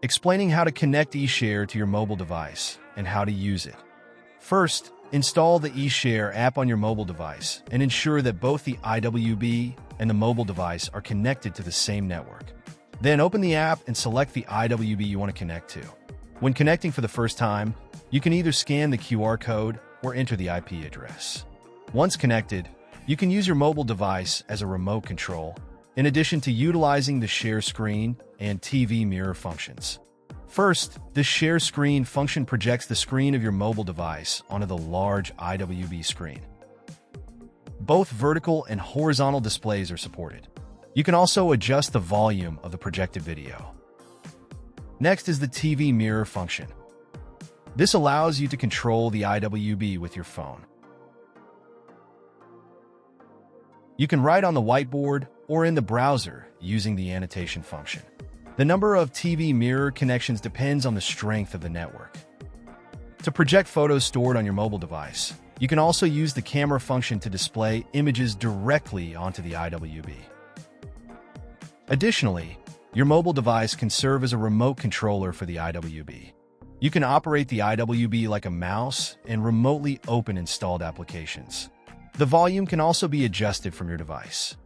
explaining how to connect EShare to your mobile device and how to use it. First, install the EShare app on your mobile device and ensure that both the IWB and the mobile device are connected to the same network. Then open the app and select the IWB you want to connect to. When connecting for the first time, you can either scan the QR code or enter the IP address. Once connected, you can use your mobile device as a remote control, in addition to utilizing the share screen and TV mirror functions. First, the share screen function projects the screen of your mobile device onto the large IWB screen. Both vertical and horizontal displays are supported. You can also adjust the volume of the projected video. Next is the TV mirror function. This allows you to control the IWB with your phone. You can write on the whiteboard or in the browser using the annotation function. The number of TV mirror connections depends on the strength of the network. To project photos stored on your mobile device, you can also use the camera function to display images directly onto the IWB. Additionally, your mobile device can serve as a remote controller for the IWB. You can operate the IWB like a mouse and remotely open installed applications. The volume can also be adjusted from your device.